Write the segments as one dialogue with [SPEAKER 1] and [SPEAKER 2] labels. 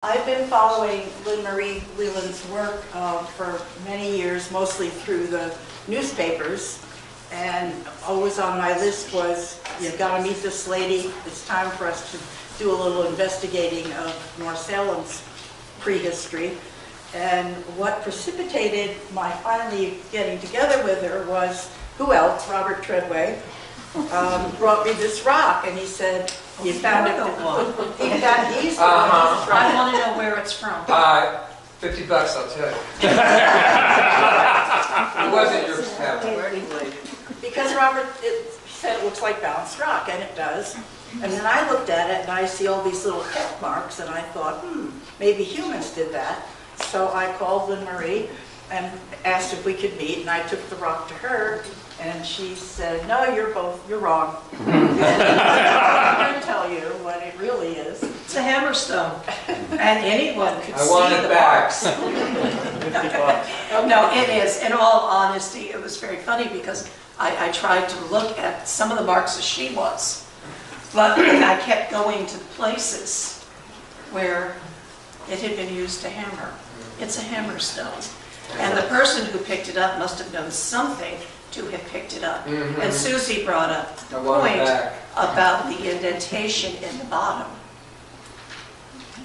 [SPEAKER 1] I've been following Lynn Marie Leland's work for many years, mostly through the newspapers, and always on my list was, you've got to meet this lady. It's time for us to do a little investigating of North Salem's prehistory. And what precipitated my finally getting together with her was, who else? Robert Treadway brought me this rock, and he said, you found it. He's the one.
[SPEAKER 2] I want to know where it's from.
[SPEAKER 3] $50, I'll tell you. It wasn't yours, Pam.
[SPEAKER 1] Because Robert said it looks like bounced rock, and it does. And then I looked at it, and I see all these little peck marks, and I thought, maybe humans did that. So I called Lynn Marie and asked if we could meet, and I took the rock to her, and she said, no, you're wrong. And I'm going to tell you what it really is.
[SPEAKER 2] It's a hammerstone, and anyone could see
[SPEAKER 3] want it
[SPEAKER 2] the
[SPEAKER 3] back.
[SPEAKER 2] marks. No, it is. In all honesty, it was very funny because I tried to look at some of the marks as she was, but I kept going to places where it had been used to hammer. It's a hammerstone. And the person who picked it up must have known something to have picked it up. And Susie brought up the point about the indentation in the bottom.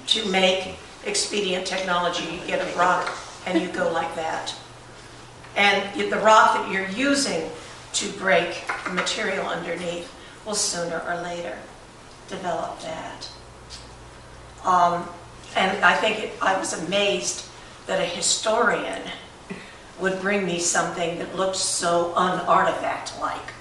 [SPEAKER 2] To make expedient technology, you get a rock and you go like that. And the rock that you're using to break the material underneath will sooner or later develop that. And I think I was amazed that a historian would bring me something that looked so un-artifact-like.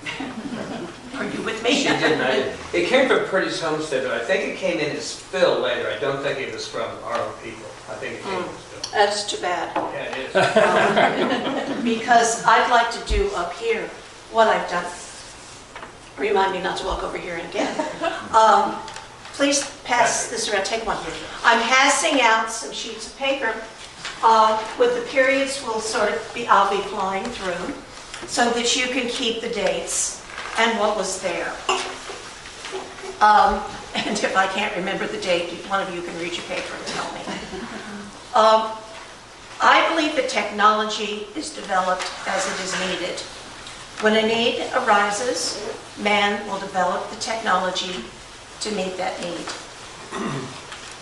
[SPEAKER 2] Are you with me?
[SPEAKER 3] She didn't. It came from Purdy's Homestead, but I think it came in as fill later. I don't think it was from our own people. I think it came as fill.
[SPEAKER 2] That's too bad.
[SPEAKER 3] Yeah, it is.
[SPEAKER 2] Because I'd like to do up here what I've done. Remind me not to walk over here again. Please pass this around. Take one. I'm passing out some sheets of paper with the periods I'll be flying through so that you can keep the dates and what was there. And if I can't remember the date, one of you can read your paper and tell me. I believe that technology is developed as it is needed. When a need arises, man will develop the technology to meet that need.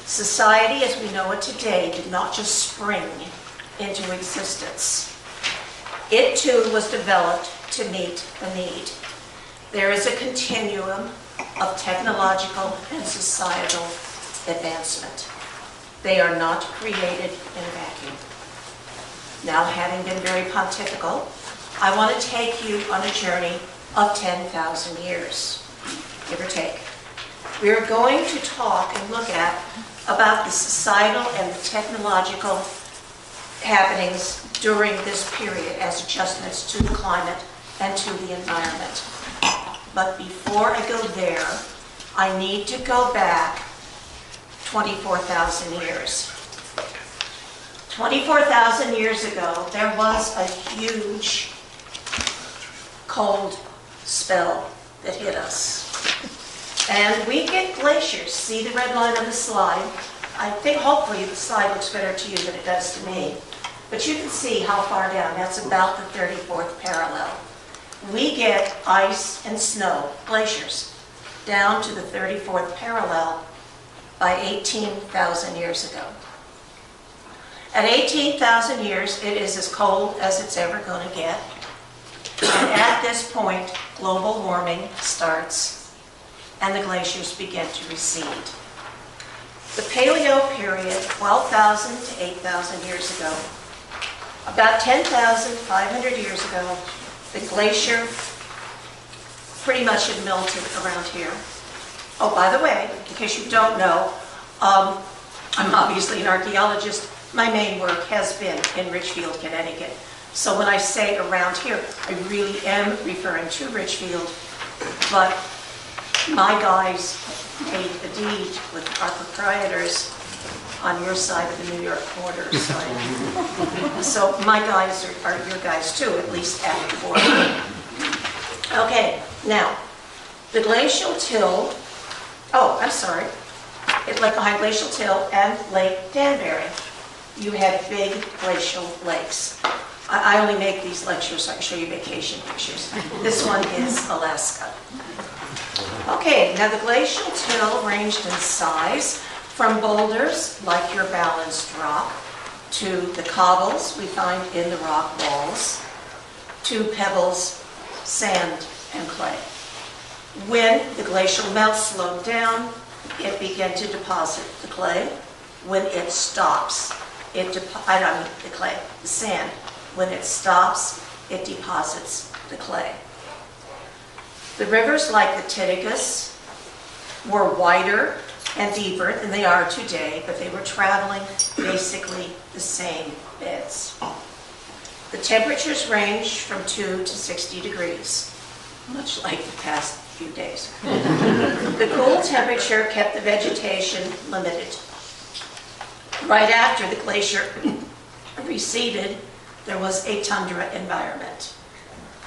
[SPEAKER 2] Society as we know it today did not just spring into existence. It too was developed to meet a need. There is a continuum of technological and societal advancement. They are not created in a vacuum. Now, having been very pontifical, I want to take you on a journey of 10,000 years, give or take. We are going to talk and look at about the societal and the technological happenings during this period as adjustments to the climate and to the environment. But before I go there, I need to go back 24,000 years. 24,000 years ago, there was a huge cold spell that hit us. And we get glaciers. See the red line on the slide? I think hopefully the slide looks better to you than it does to me. But you can see how far down. That's about the 34th parallel. We get ice and snow, glaciers, down to the 34th parallel by 18,000 years ago. At 18,000 years, it is as cold as it's ever going to get. And at this point, global warming starts and the glaciers begin to recede. The Paleo period, 12,000 to 8,000 years ago, about 10,500 years ago, the glacier pretty much had melted around here. Oh, by the way, in case you don't know, I'm obviously an archaeologist. My main work has been in Richfield, Connecticut. So when I say around here, I really am referring to Richfield, but my guys made a deed with our proprietors on your side of the New York border. So my guys are your guys too, at least at the border. Okay, now, the glacial till, oh, I'm sorry. it left behind Glacial Till and Lake Danbury. You had big glacial lakes. I only make these lectures so I can show you vacation pictures. This one is Alaska. Okay, now the glacial till ranged in size from boulders, like your balanced rock, to the cobbles we find in the rock walls, to pebbles, sand, and clay. When the glacial melt slowed down, it began to deposit the clay. When it stops, the sand. When it stops, it deposits the clay. The rivers like the Titicaca were wider and deeper than they are today, but they were traveling basically the same beds. The temperatures ranged from 2 to 60 degrees, much like the past few days. The cool temperature kept the vegetation limited. Right after the glacier receded, there was a tundra environment.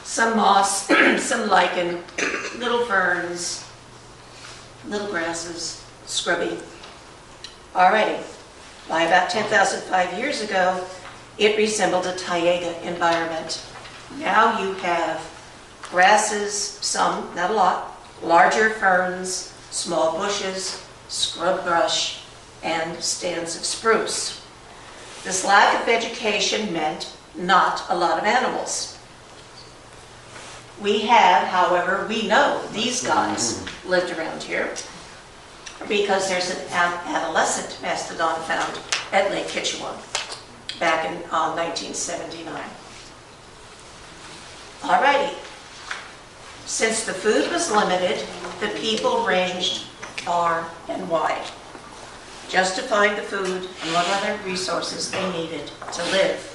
[SPEAKER 2] Some moss, some lichen, little ferns, little grasses, scrubby. Alrighty, by about 10,005 years ago, it resembled a taiga environment. Now you have grasses, some, not a lot, larger ferns, small bushes, scrub brush, and stands of spruce. This lack of vegetation meant not a lot of animals. We have, however, we know these guys lived around here because there's an adolescent mastodon found at Lake Kitchewan back in 1979. Alrighty. Since the food was limited, the people ranged far and wide, just to find the food and what other resources they needed to live.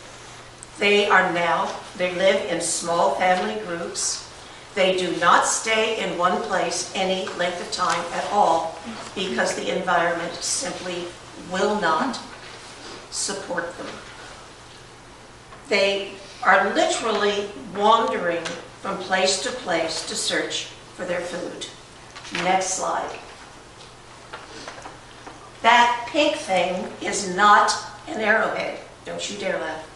[SPEAKER 2] They live in small family groups. They do not stay in one place any length of time at all because the environment simply will not support them. They are literally wandering from place to place to search for their food. Next slide. That pink thing is not an arrowhead. Don't you dare laugh.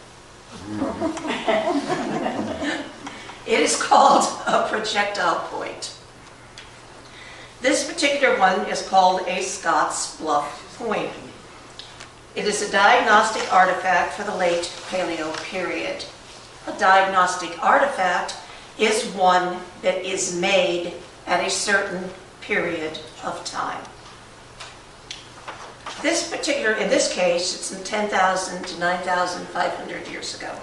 [SPEAKER 2] It is called a projectile point. This particular one is called a Scott's Bluff point. It is a diagnostic artifact for the late Paleo period. A diagnostic artifact is one that is made at a certain period of time. In this case, it's in 10,000 to 9,500 years ago.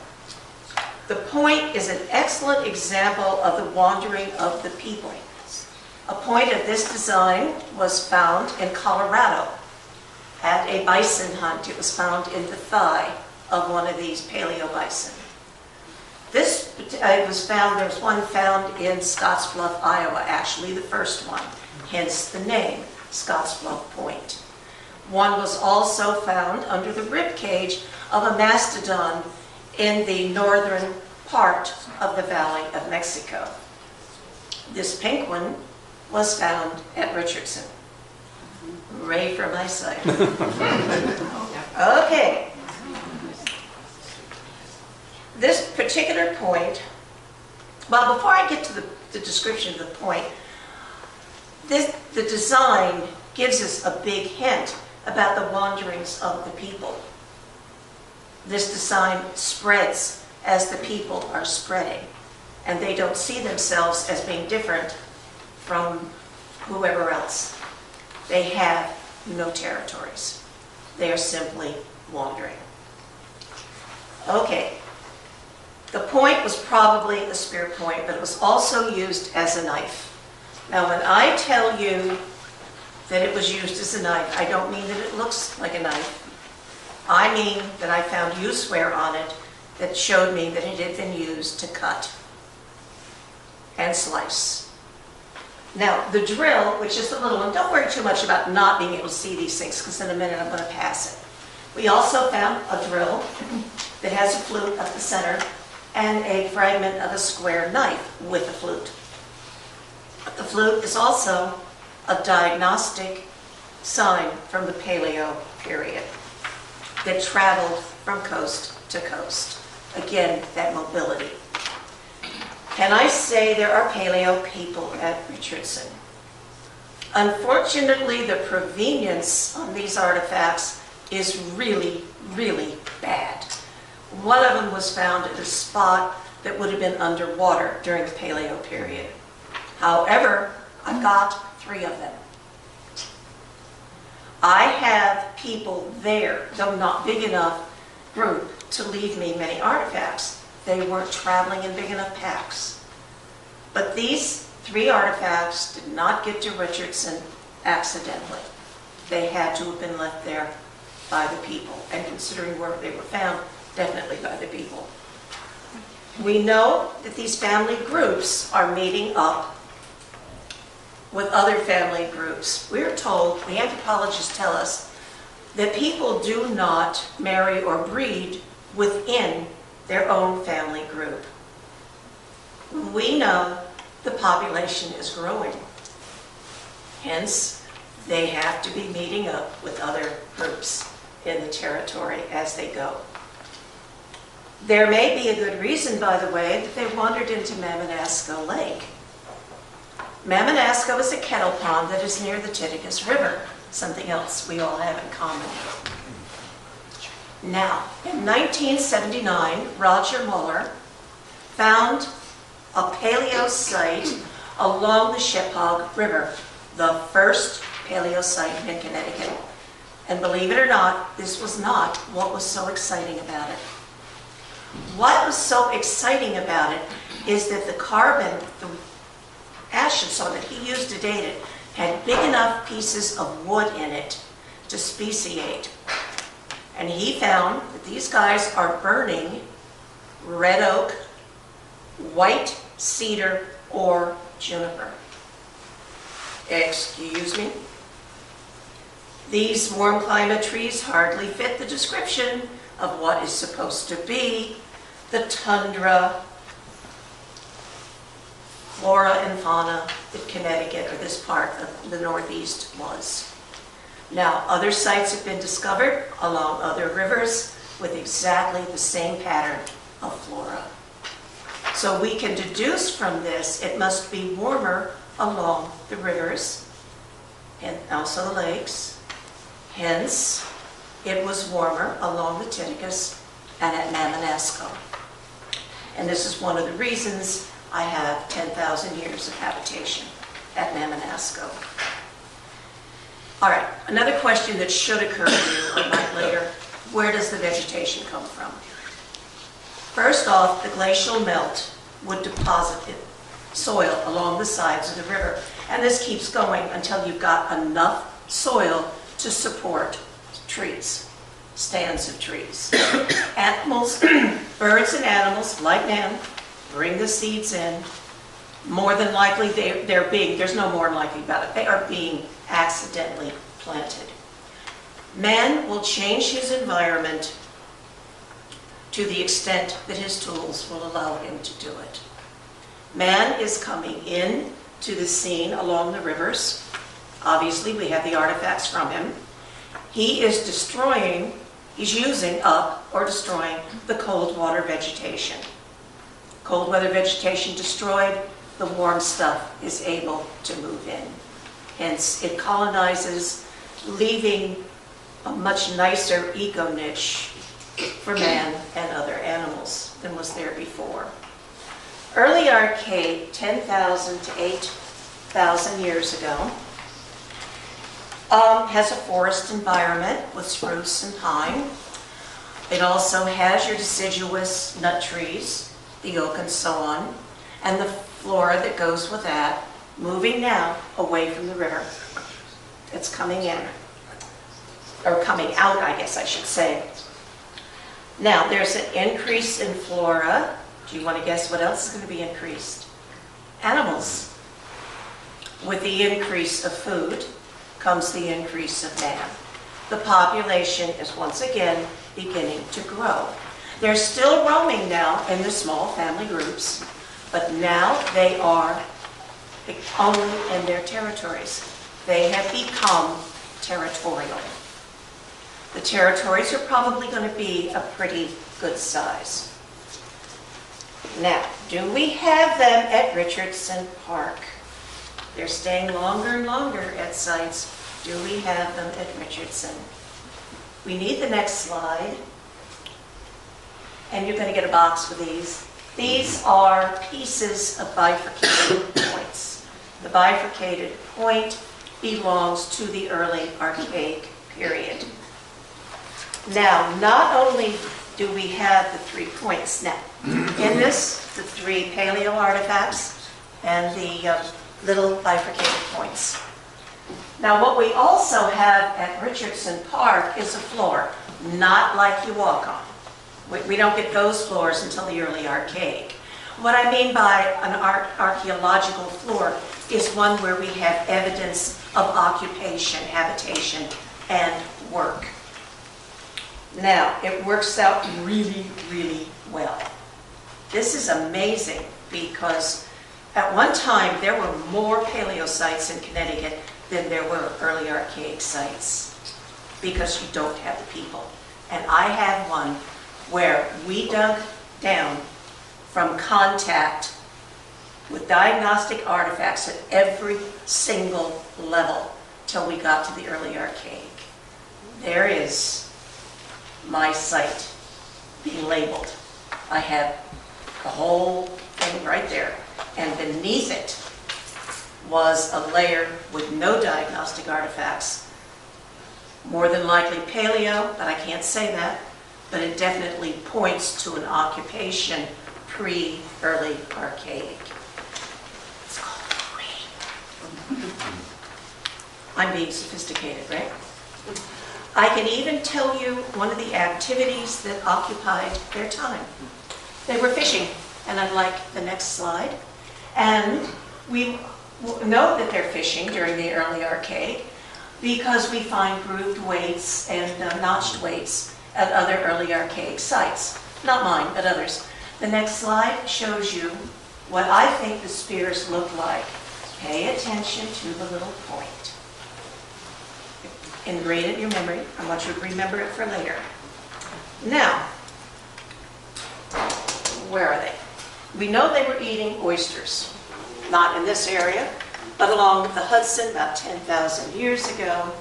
[SPEAKER 2] The point is an excellent example of the wandering of the people. A point of this design was found in Colorado at a bison hunt. It was found in the thigh of one of these paleo bison. There was one found in Scotts Bluff, Iowa, actually the first one, hence the name, Scotts Bluff Point. One was also found under the rib cage of a mastodon in the northern part of the Valley of Mexico. This pink one was found at Richardson. Hooray for my side. Okay. This particular point, well, before I get to the description of the point, the design gives us a big hint about the wanderings of the people. This design spreads as the people are spreading, and they don't see themselves as being different from whoever else. They have no territories. They are simply wandering. Okay. The point was probably a spear point, but it was also used as a knife. Now, when I tell you that it was used as a knife, I don't mean that it looks like a knife. I mean that I found use wear on it that showed me that it had been used to cut and slice. Now, the drill, which is the little one, don't worry too much about not being able to see these things, because in a minute I'm going to pass it. We also found a drill that has a flute up the center and a fragment of a square knife with a flute. The flute is also a diagnostic sign from the Paleo period that traveled from coast to coast. Again, that mobility. Can I say there are Paleo people at Richardson? Unfortunately, the provenience on these artifacts is really, really bad. One of them was found at a spot that would have been underwater during the Paleo period. However, I got 3 of them. I have people there, though not big enough group, to leave me many artifacts. They weren't traveling in big enough packs. But these 3 artifacts did not get to Richardson accidentally. They had to have been left there by the people, and considering where they were found, definitely by the people. We know that these family groups are meeting up with other family groups. We're told, the anthropologists tell us, that people do not marry or breed within their own family group. We know the population is growing. Hence, they have to be meeting up with other groups in the territory as they go. There may be a good reason, by the way, that they wandered into MAH00134 Lake. MAH00134 is a kettle pond that is near the Titicaca River, something else we all have in common. Now, in 1979, Roger Muller found a paleo site along the Shiphog River, the first paleo site in Connecticut. And believe it or not, this was not what was so exciting about it. What was so exciting about it is that the carbon, the ashes on it he used to date it, had big enough pieces of wood in it to speciate. And he found that these guys are burning red oak, white cedar, or juniper. Excuse me? These warm climate trees hardly fit the description of what is supposed to be the tundra, flora and fauna that Connecticut, or this part of the Northeast, was. Now, other sites have been discovered along other rivers with exactly the same pattern of flora. So we can deduce from this it must be warmer along the rivers and also the lakes. Hence, it was warmer along the Titicaca and at MAH00134. And this is one of the reasons I have 10,000 years of habitation at MAH00134. All right, another question that should occur to you or might later, where does the vegetation come from? First off, the glacial melt would deposit soil along the sides of the river. And this keeps going until you've got enough soil to support trees, stands of trees. Animals, birds and animals like man, bring the seeds in. More than likely, there's no more than likely about it, they are being accidentally planted. Man will change his environment to the extent that his tools will allow him to do it. Man is coming in to the scene along the rivers. Obviously, we have the artifacts from him. He is destroying, he's using up or destroying the cold water vegetation. Cold weather vegetation destroyed, the warm stuff is able to move in. Hence, it colonizes, leaving a much nicer eco-niche for man and other animals than was there before. Early Archaic, 10,000 to 8,000 years ago, has a forest environment with spruce and pine. It also has your deciduous nut trees, the oak and so on, and the flora that goes with that, moving now away from the river. It's coming in, or coming out, I guess I should say. Now, there's an increase in flora. Do you want to guess what else is going to be increased? Animals. With the increase of food comes the increase of man. The population is once again beginning to grow. They're still roaming now in the small family groups, but now they are only in their territories. They have become territorial. The territories are probably going to be a pretty good size. Now, do we have them at Richardson Park? They're staying longer and longer at sites. Do we have them at Richardson? We need the next slide. And you're going to get a box with these. These are pieces of bifurcated points. The bifurcated point belongs to the early archaic period. Now, not only do we have the 3 points, now, in this, the 3 paleo artifacts and the little bifurcated points. Now, what we also have at Richardson Park is a floor, not like you walk on. We don't get those floors until the early archaic. What I mean by an archaeological floor is one where we have evidence of occupation, habitation, and work. Now, it works out really, really well. This is amazing because at one time there were more paleo sites in Connecticut than there were early archaic sites because you don't have the people. And I have one where we dug down from contact with diagnostic artifacts at every single level till we got to the early archaic. There is my site being labeled. I have the whole thing right there. And beneath it was a layer with no diagnostic artifacts. More than likely paleo, but I can't say that. But it definitely points to an occupation pre-early archaic. It's called rain. I'm being sophisticated, right? I can even tell you one of the activities that occupied their time. They were fishing, and unlike the next slide. And we know that they're fishing during the early archaic because we find grooved weights and notched weights at other early archaic sites. Not mine, but others. The next slide shows you what I think the spears look like. Pay attention to the little point. Ingrain it in your memory. I want you to remember it for later. Now, where are they? We know they were eating oysters. Not in this area, but along the Hudson about 10,000 years ago.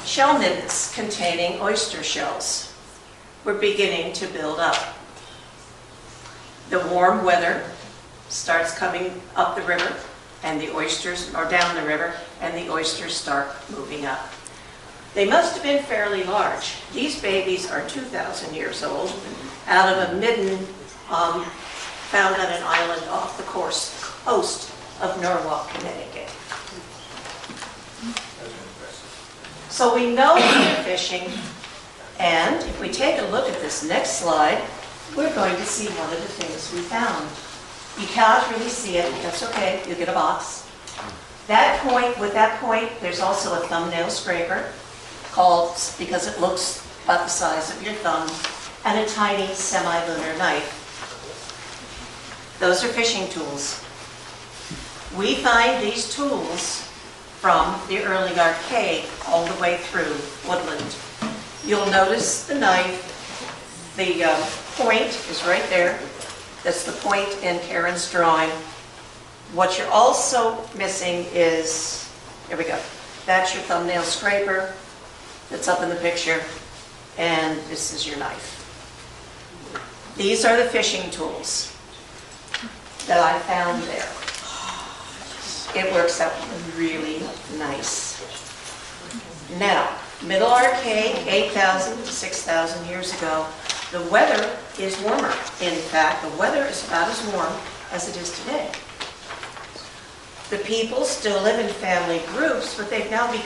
[SPEAKER 2] Shell middens containing oyster shells were beginning to build up. The warm weather starts coming up the river, and the oysters are down the river, and the oysters start moving up. They must have been fairly large. These babies are 2,000 years old, out of a midden found on an island off the coast of Norwalk, Connecticut. So we know they're fishing, and if we take a look at this next slide, we're going to see one of the things we found. You cannot really see it, that's okay, you'll get a box. That point, with that point, there's also a thumbnail scraper, called, because it looks about the size of your thumb, and a tiny semi-lunar knife. Those are fishing tools. We find these tools from the early archaic all the way through woodland. You'll notice the knife, the point is right there. That's the point in Karen's drawing. What you're also missing is, here we go, that's your thumbnail scraper that's up in the picture, and this is your knife. These are the fishing tools that I found there. It works out really nice. Now, Middle Archaic, 8,000 to 6,000 years ago, the weather is warmer. In fact, the weather is about as warm as it is today. The people still live in family groups, but they've now become